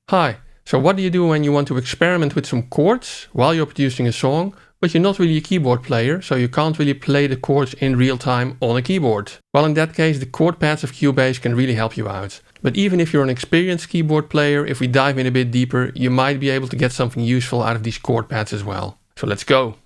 Hi, so what do you do when you want to experiment with some chords while you're producing a song, but you're not really a keyboard player, so you can't really play the chords in real time on a keyboard? Well, in that case, the chord pads of Cubase can really help you out. But even if you're an experienced keyboard player, if we dive in a bit deeper, you might be able to get something useful out of these chord pads as well. So let's go!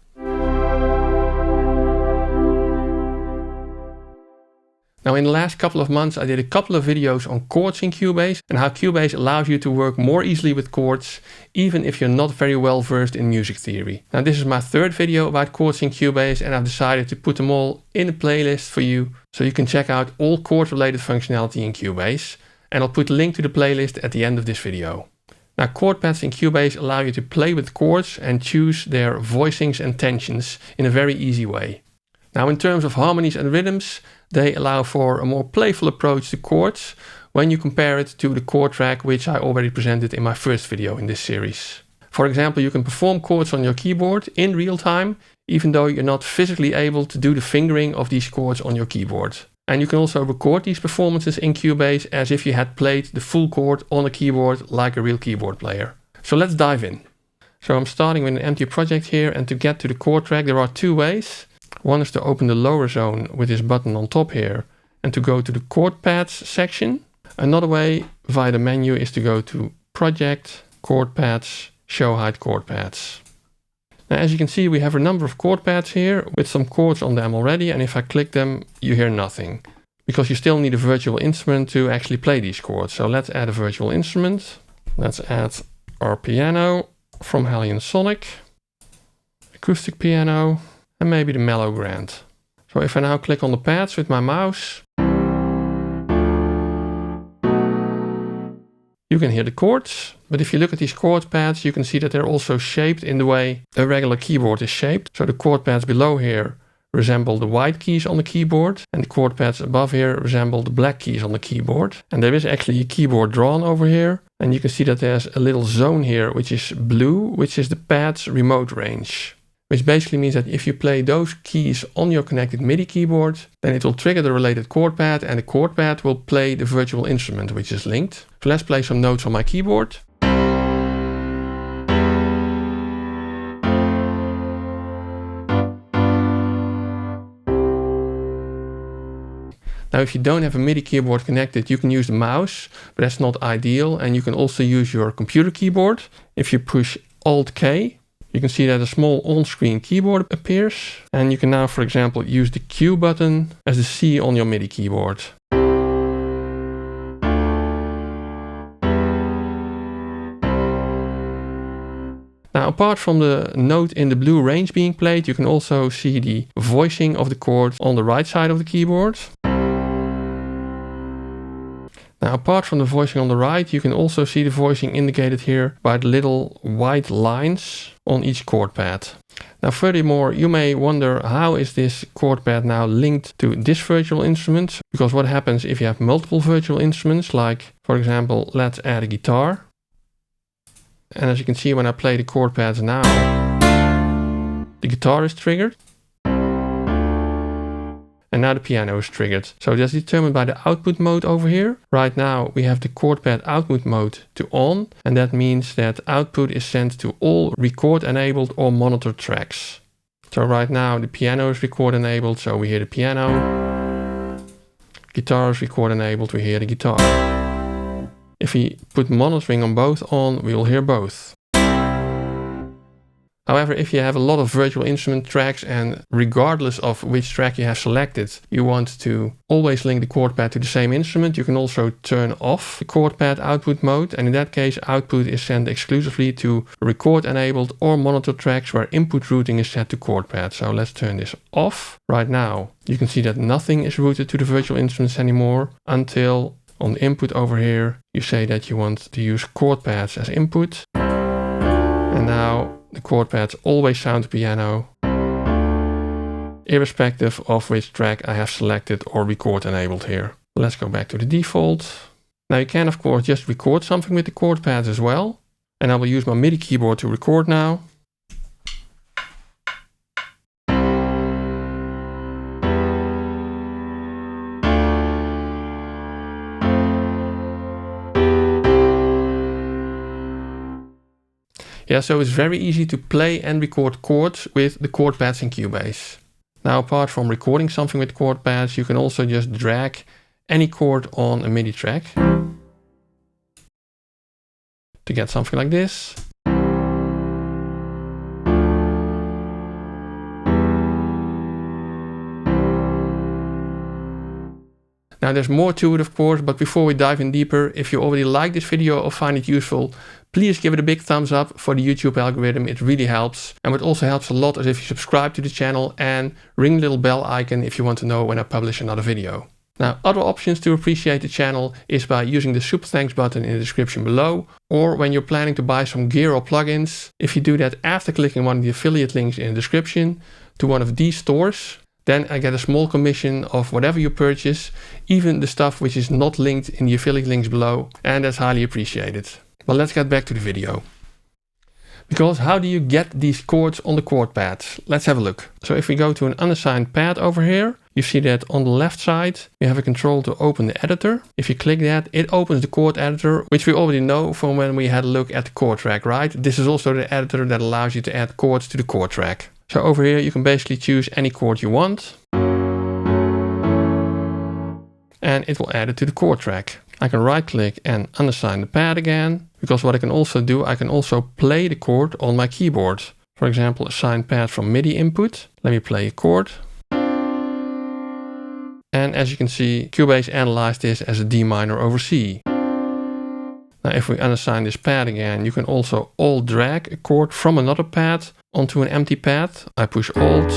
Now, in the last couple of months I did a couple of videos on chords in Cubase and how Cubase allows you to work more easily with chords even if you're not very well versed in music theory. Now, this is my third video about chords in Cubase and I've decided to put them all in a playlist for you so you can check out all chord related functionality in Cubase, and I'll put a link to the playlist at the end of this video. Now, chord pads in Cubase allow you to play with chords and choose their voicings and tensions in a very easy way. Now, in terms of harmonies and rhythms, they allow for a more playful approach to chords when you compare it to the chord track which I already presented in my first video in this series. For example, you can perform chords on your keyboard in real time, even though you're not physically able to do the fingering of these chords on your keyboard. And you can also record these performances in Cubase as if you had played the full chord on a keyboard like a real keyboard player. So let's dive in. So I'm starting with an empty project here, and to get to the chord track there are two ways. One is to open the lower zone with this button on top here and to go to the chord pads section. Another way via the menu is to go to Project, Chord Pads, Show Hide Chord Pads. Now, as you can see, we have a number of chord pads here with some chords on them already, and if I click them you hear nothing because you still need a virtual instrument to actually play these chords. So let's add a virtual instrument. Let's add our piano from Hellion Sonic, acoustic piano, and maybe the mellow grand. So if I now click on the pads with my mouse, you can hear the chords, but if you look at these chord pads, you can see that they're also shaped in the way a regular keyboard is shaped. So the chord pads below here resemble the white keys on the keyboard, and the chord pads above here resemble the black keys on the keyboard. And there is actually a keyboard drawn over here, and you can see that there's a little zone here which is blue, which is the pad's remote range. Which basically means that if you play those keys on your connected MIDI keyboard, then it will trigger the related chord pad and the chord pad will play the virtual instrument which is linked. So let's play some notes on my keyboard. Now, if you don't have a MIDI keyboard connected, you can use the mouse, but that's not ideal, and you can also use your computer keyboard. If you push Alt-K, you can see that a small on-screen keyboard appears, and you can now, for example, use the Q button as the C on your MIDI keyboard. Now, apart from the note in the blue range being played, you can also see the voicing of the chord on the right side of the keyboard. Now, apart from the voicing on the right, you can also see the voicing indicated here by the little white lines on each chord pad. Now, furthermore, you may wonder, how is this chord pad now linked to this virtual instrument? Because what happens if you have multiple virtual instruments, like, for example, let's add a guitar. And as you can see, when I play the chord pads now, the guitar is triggered. And now the piano is triggered. So that's determined by the output mode over here. Right now we have the chord pad output mode to on, and that means that output is sent to all record enabled or monitor tracks. So right now the piano is record enabled, so we hear the piano. Guitar is record enabled, we hear the guitar. If we put monitoring on both on, we will hear both. However, if you have a lot of virtual instrument tracks and regardless of which track you have selected, you want to always link the chord pad to the same instrument, you can also turn off the chord pad output mode, and in that case output is sent exclusively to record enabled or monitor tracks where input routing is set to chord pad. So let's turn this off. Right now you can see that nothing is routed to the virtual instruments anymore until on the input over here you say that you want to use chord pads as input, and now the chord pads always sound the piano, irrespective of which track I have selected or record enabled here. Let's go back to the default. Now you can of course just record something with the chord pads as well, and I will use my MIDI keyboard to record now. Yeah, so it's very easy to play and record chords with the chord pads in Cubase. Now, apart from recording something with chord pads, you can also just drag any chord on a MIDI track to get something like this. Now there's more to it of course, but before we dive in deeper, if you already like this video or find it useful, please give it a big thumbs up for the YouTube algorithm, it really helps. And what also helps a lot is if you subscribe to the channel and ring the little bell icon if you want to know when I publish another video. Now, other options to appreciate the channel is by using the super thanks button in the description below, or when you're planning to buy some gear or plugins, if you do that after clicking one of the affiliate links in the description to one of these stores, then I get a small commission of whatever you purchase, even the stuff which is not linked in the affiliate links below, and that's highly appreciated. But let's get back to the video. Because how do you get these chords on the chord pads? Let's have a look. So if we go to an unassigned pad over here, you see that on the left side, we have a control to open the editor. If you click that, it opens the chord editor, which we already know from when we had a look at the chord track, right? This is also the editor that allows you to add chords to the chord track. So over here, you can basically choose any chord you want. And it will add it to the chord track. I can right click and unassign the pad again, because what I can also do, I can also play the chord on my keyboard. For example, assign pad from MIDI input. Let me play a chord. And as you can see, Cubase analyzed this as a D minor over C. Now if we unassign this pad again, you can also alt drag a chord from another pad onto an empty pad. I push alt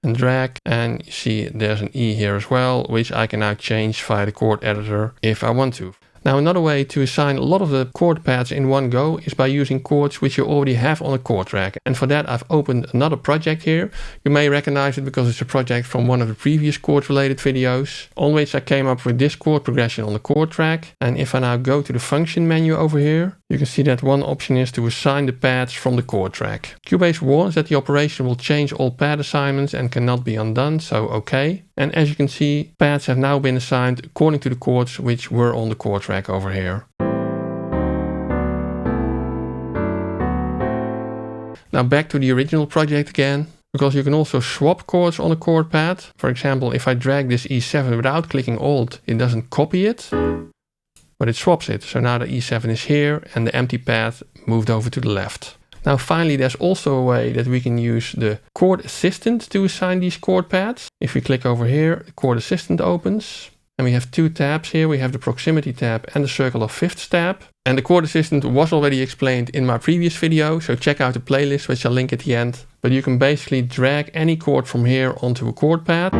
and drag, and you see there's an E here as well, which I can now change via the chord editor if I want to. Now another way to assign a lot of the chord pads in one go is by using chords which you already have on a chord track. And for that I've opened another project here. You may recognize it because it's a project from one of the previous chord related videos, on which I came up with this chord progression on the chord track. And if I now go to the function menu over here, you can see that one option is to assign the pads from the chord track. Cubase warns that the operation will change all pad assignments and cannot be undone, so okay. And as you can see, pads have now been assigned according to the chords which were on the chord track over here. Now back to the original project again, because you can also swap chords on a chord pad. For example, if I drag this E7 without clicking Alt, it doesn't copy it, but it swaps it. So now the E7 is here and the empty pad moved over to the left. Now finally, there's also a way that we can use the chord assistant to assign these chord pads. If we click over here, the chord assistant opens. And we have two tabs here. We have the proximity tab and the circle of fifths tab. And the chord assistant was already explained in my previous video, so check out the playlist, which I'll link at the end. But you can basically drag any chord from here onto a chord pad.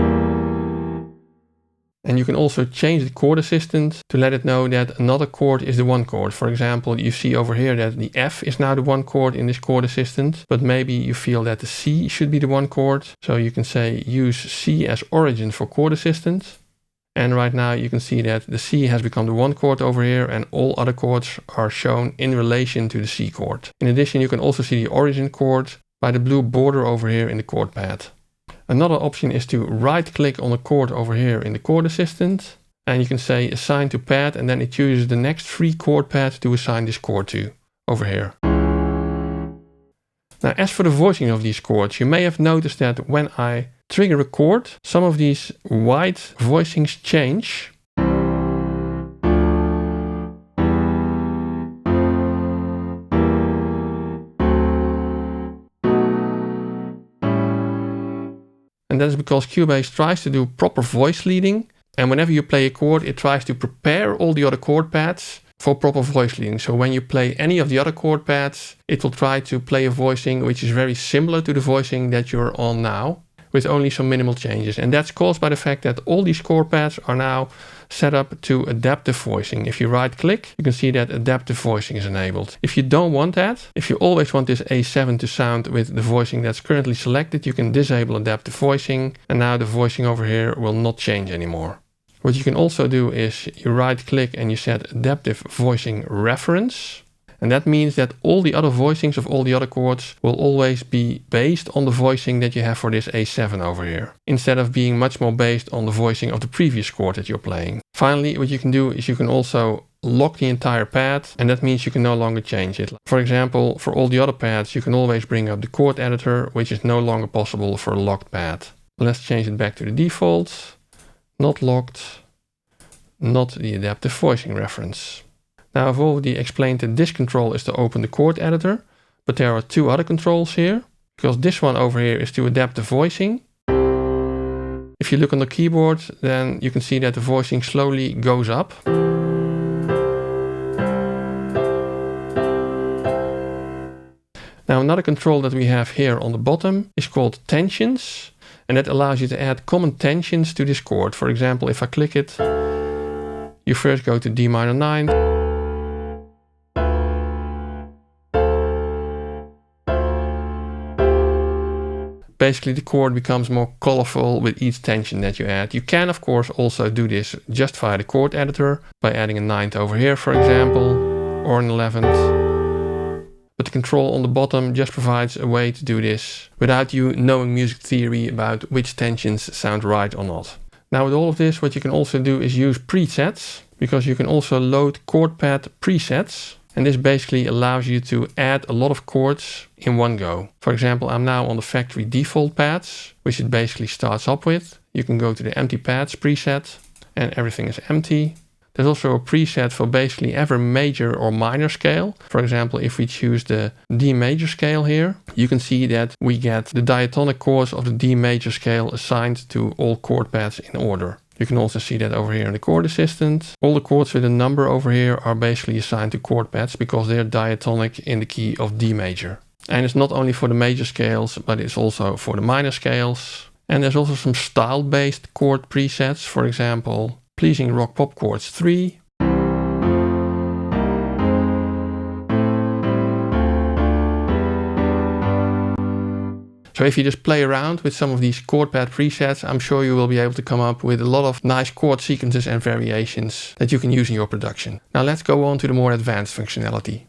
And you can also change the chord assistant to let it know that another chord is the one chord. For example, you see over here that the F is now the one chord in this chord assistant, but maybe you feel that the C should be the one chord. So you can say use C as origin for chord assistant. And right now you can see that the C has become the one chord over here and all other chords are shown in relation to the C chord. In addition, you can also see the origin chord by the blue border over here in the chord pad. Another option is to right click on a chord over here in the chord assistant. And you can say assign to pad, and then it chooses the next three chord pads to assign this chord to over here. Now as for the voicing of these chords, you may have noticed that when I trigger a chord, some of these white voicings change. And that is because Cubase tries to do proper voice leading. And whenever you play a chord, it tries to prepare all the other chord pads for proper voice leading. So when you play any of the other chord pads, it will try to play a voicing which is very similar to the voicing that you're on now, with only some minimal changes. And that's caused by the fact that all these chord pads are now set up to adaptive voicing. If you right click, you can see that adaptive voicing is enabled. If you don't want that, if you always want this A7 to sound with the voicing that's currently selected, you can disable adaptive voicing, and now the voicing over here will not change anymore. What you can also do is you right click and you set adaptive voicing reference. And that means that all the other voicings of all the other chords will always be based on the voicing that you have for this A7 over here, instead of being much more based on the voicing of the previous chord that you're playing. Finally, what you can do is you can also lock the entire pad, and that means you can no longer change it. For example, for all the other pads, you can always bring up the chord editor, which is no longer possible for a locked pad. Let's change it back to the default, not locked, not the adaptive voicing reference. Now I've already explained that this control is to open the chord editor, but there are two other controls here, because this one over here is to adapt the voicing. If you look on the keyboard, then you can see that the voicing slowly goes up. Now another control that we have here on the bottom is called tensions, and that allows you to add common tensions to this chord. For example, if I click it, you first go to D minor 9. Basically the chord becomes more colorful with each tension that you add. You can of course also do this just via the chord editor by adding a 9th over here, for example, or an 11th. But the control on the bottom just provides a way to do this without you knowing music theory about which tensions sound right or not. Now with all of this, what you can also do is use presets, because you can also load chord pad presets. And this basically allows you to add a lot of chords in one go. For example, I'm now on the factory default pads, which it basically starts up with. You can go to the empty pads preset and everything is empty. There's also a preset for basically every major or minor scale. For example, if we choose the D major scale here, you can see that we get the diatonic chords of the D major scale assigned to all chord pads in order. You can also see that over here in the chord assistant. All the chords with a number over here are basically assigned to chord pads because they're diatonic in the key of D major. And it's not only for the major scales, but it's also for the minor scales. And there's also some style-based chord presets. For example, Pleasing Rock Pop Chords 3. So if you just play around with some of these chord pad presets, I'm sure you will be able to come up with a lot of nice chord sequences and variations that you can use in your production. Now let's go on to the more advanced functionality.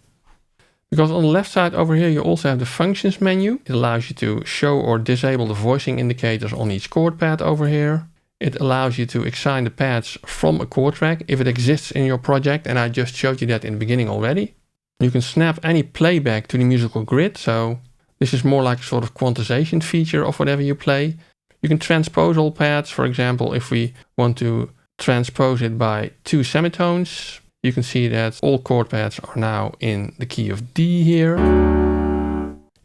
Because on the left side over here you also have the functions menu. It allows you to show or disable the voicing indicators on each chord pad over here. It allows you to assign the pads from a chord track if it exists in your project, and I just showed you that in the beginning already. You can snap any playback to the musical grid, so this is more like a sort of quantization feature of whatever you play. You can transpose all pads. For example, if we want to transpose it by 2 semitones, you can see that all chord pads are now in the key of D here.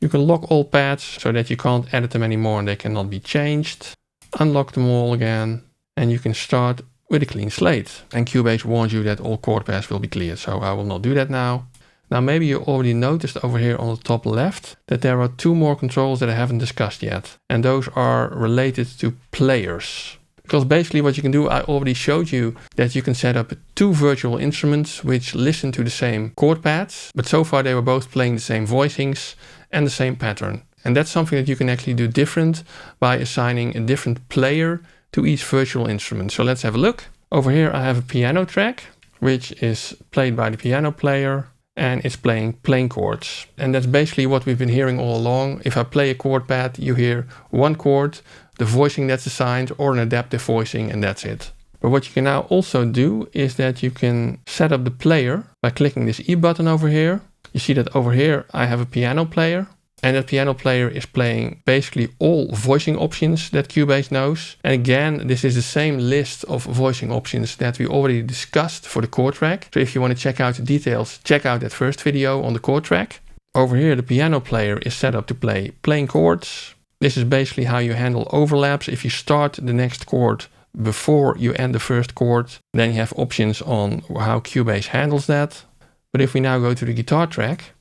You can lock all pads so that you can't edit them anymore and they cannot be changed. Unlock them all again, and you can start with a clean slate. And Cubase warns you that all chord pads will be cleared, so I will not do that now. Now maybe you already noticed over here on the top left that there are 2 more controls that I haven't discussed yet. And those are related to players. Because basically what you can do, I already showed you that you can set up 2 virtual instruments which listen to the same chord pads. But so far they were both playing the same voicings and the same pattern. And that's something that you can actually do different by assigning a different player to each virtual instrument. So let's have a look. Over here I have a piano track, which is played by the piano player. And it's playing plain chords. And that's basically what we've been hearing all along. If I play a chord pad, you hear one chord, the voicing that's assigned, or an adaptive voicing, and that's it. But what you can now also do is that you can set up the player by clicking this E button over here. You see that over here I have a piano player. And that piano player is playing basically all voicing options that Cubase knows. And again, this is the same list of voicing options that we already discussed for the chord track. So if you want to check out the details, check out that first video on the chord track. Over here, the piano player is set up to play plain chords. This is basically how you handle overlaps. If you start the next chord before you end the first chord, then you have options on how Cubase handles that. But if we now go to the guitar track,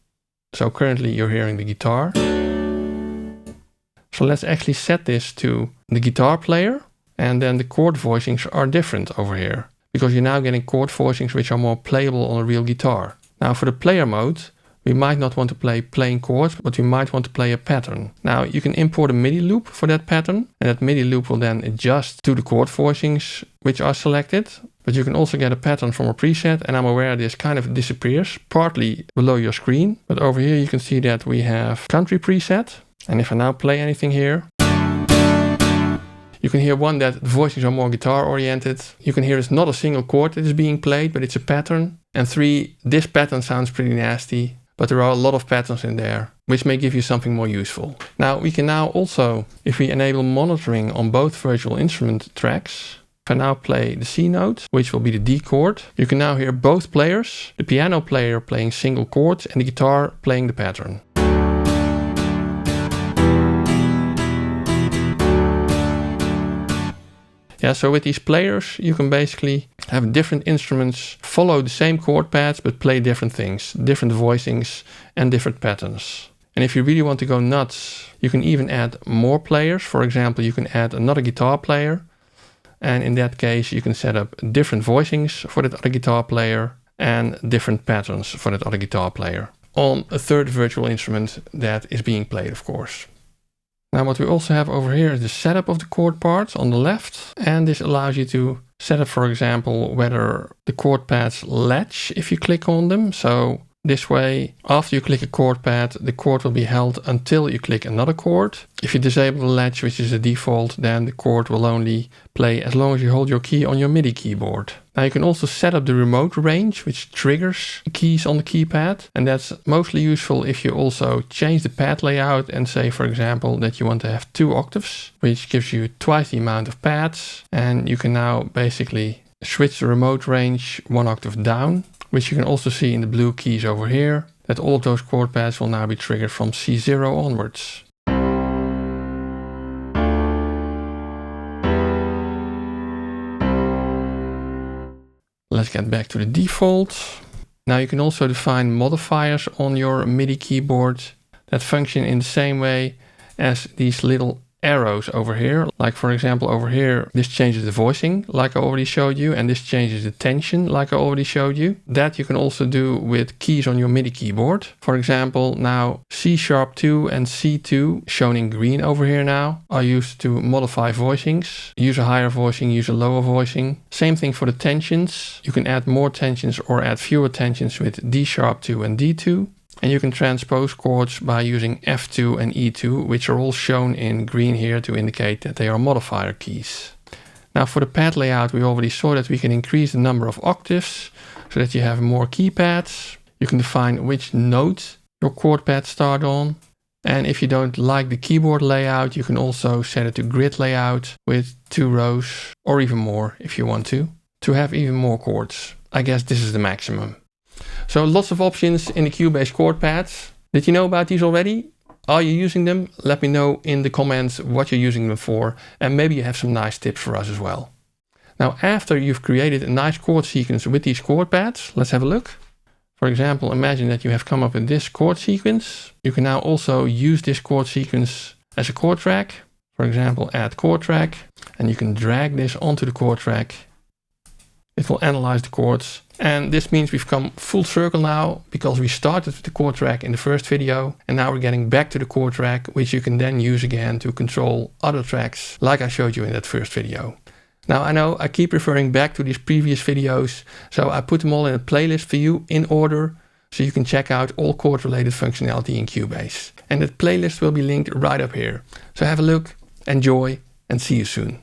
so currently you're hearing the guitar. So let's actually set this to the guitar player, and then the chord voicings are different over here because you're now getting chord voicings which are more playable on a real guitar. Now for the player mode, we might not want to play plain chords, but we might want to play a pattern. Now you can import a MIDI loop for that pattern, and that MIDI loop will then adjust to the chord voicings which are selected. But you can also get a pattern from a preset, and I'm aware this kind of disappears partly below your screen. But over here you can see that we have country preset. And if I now play anything here, you can hear one that the voicings are more guitar oriented. You can hear it's not a single chord that is being played, but it's a pattern. And 3, this pattern sounds pretty nasty, but there are a lot of patterns in there, which may give you something more useful. Now we can now also, if we enable monitoring on both virtual instrument tracks, if I now play the C note, which will be the D chord, you can now hear both players, the piano player playing single chords and the guitar playing the pattern. Yeah, so with these players, you can basically have different instruments follow the same chord pads but play different things, different voicings and different patterns. And if you really want to go nuts, you can even add more players. For example, you can add another guitar player. And in that case, you can set up different voicings for that other guitar player and different patterns for that other guitar player on a third virtual instrument that is being played, of course. Now what we also have over here is the setup of the chord parts on the left. And this allows you to set up, for example, whether the chord pads latch if you click on them. So this way, after you click a chord pad, the chord will be held until you click another chord. If you disable the latch, which is the default, then the chord will only play as long as you hold your key on your MIDI keyboard. Now you can also set up the remote range, which triggers keys on the keypad. And that's mostly useful if you also change the pad layout and say, for example, that you want to have 2 octaves, which gives you twice the amount of pads. And you can now basically switch the remote range 1 octave down, which you can also see in the blue keys over here, that all of those chord pads will now be triggered from C0 onwards. Let's get back to the default. Now you can also define modifiers on your MIDI keyboard that function in the same way as these little arrows over here. Like for example over here, this changes the voicing like I already showed you, and this changes the tension like I already showed you. That you can also do with keys on your MIDI keyboard. For example, now C#2 and C2, shown in green over here now, are used to modify voicings. Use a higher voicing, use a lower voicing. Same thing for the tensions. You can add more tensions or add fewer tensions with D#2 and D2. And you can transpose chords by using F2 and E2, which are all shown in green here to indicate that they are modifier keys. Now for the pad layout, we already saw that we can increase the number of octaves so that you have more keypads. You can define which note your chord pads start on. And if you don't like the keyboard layout, you can also set it to grid layout with 2 rows or even more if you want to have even more chords. I guess this is the maximum. So lots of options in the Cubase chord pads. Did you know about these already? Are you using them? Let me know in the comments what you're using them for, and maybe you have some nice tips for us as well. Now after you've created a nice chord sequence with these chord pads, let's have a look. For example, imagine that you have come up with this chord sequence. You can now also use this chord sequence as a chord track. For example, add chord track, and you can drag this onto the chord track. It will analyze the chords. And this means we've come full circle now, because we started with the chord track in the first video, and now we're getting back to the chord track, which you can then use again to control other tracks like I showed you in that first video. Now I know I keep referring back to these previous videos, so I put them all in a playlist for you in order, so you can check out all chord related functionality in Cubase. And that playlist will be linked right up here. So have a look, enjoy, and see you soon.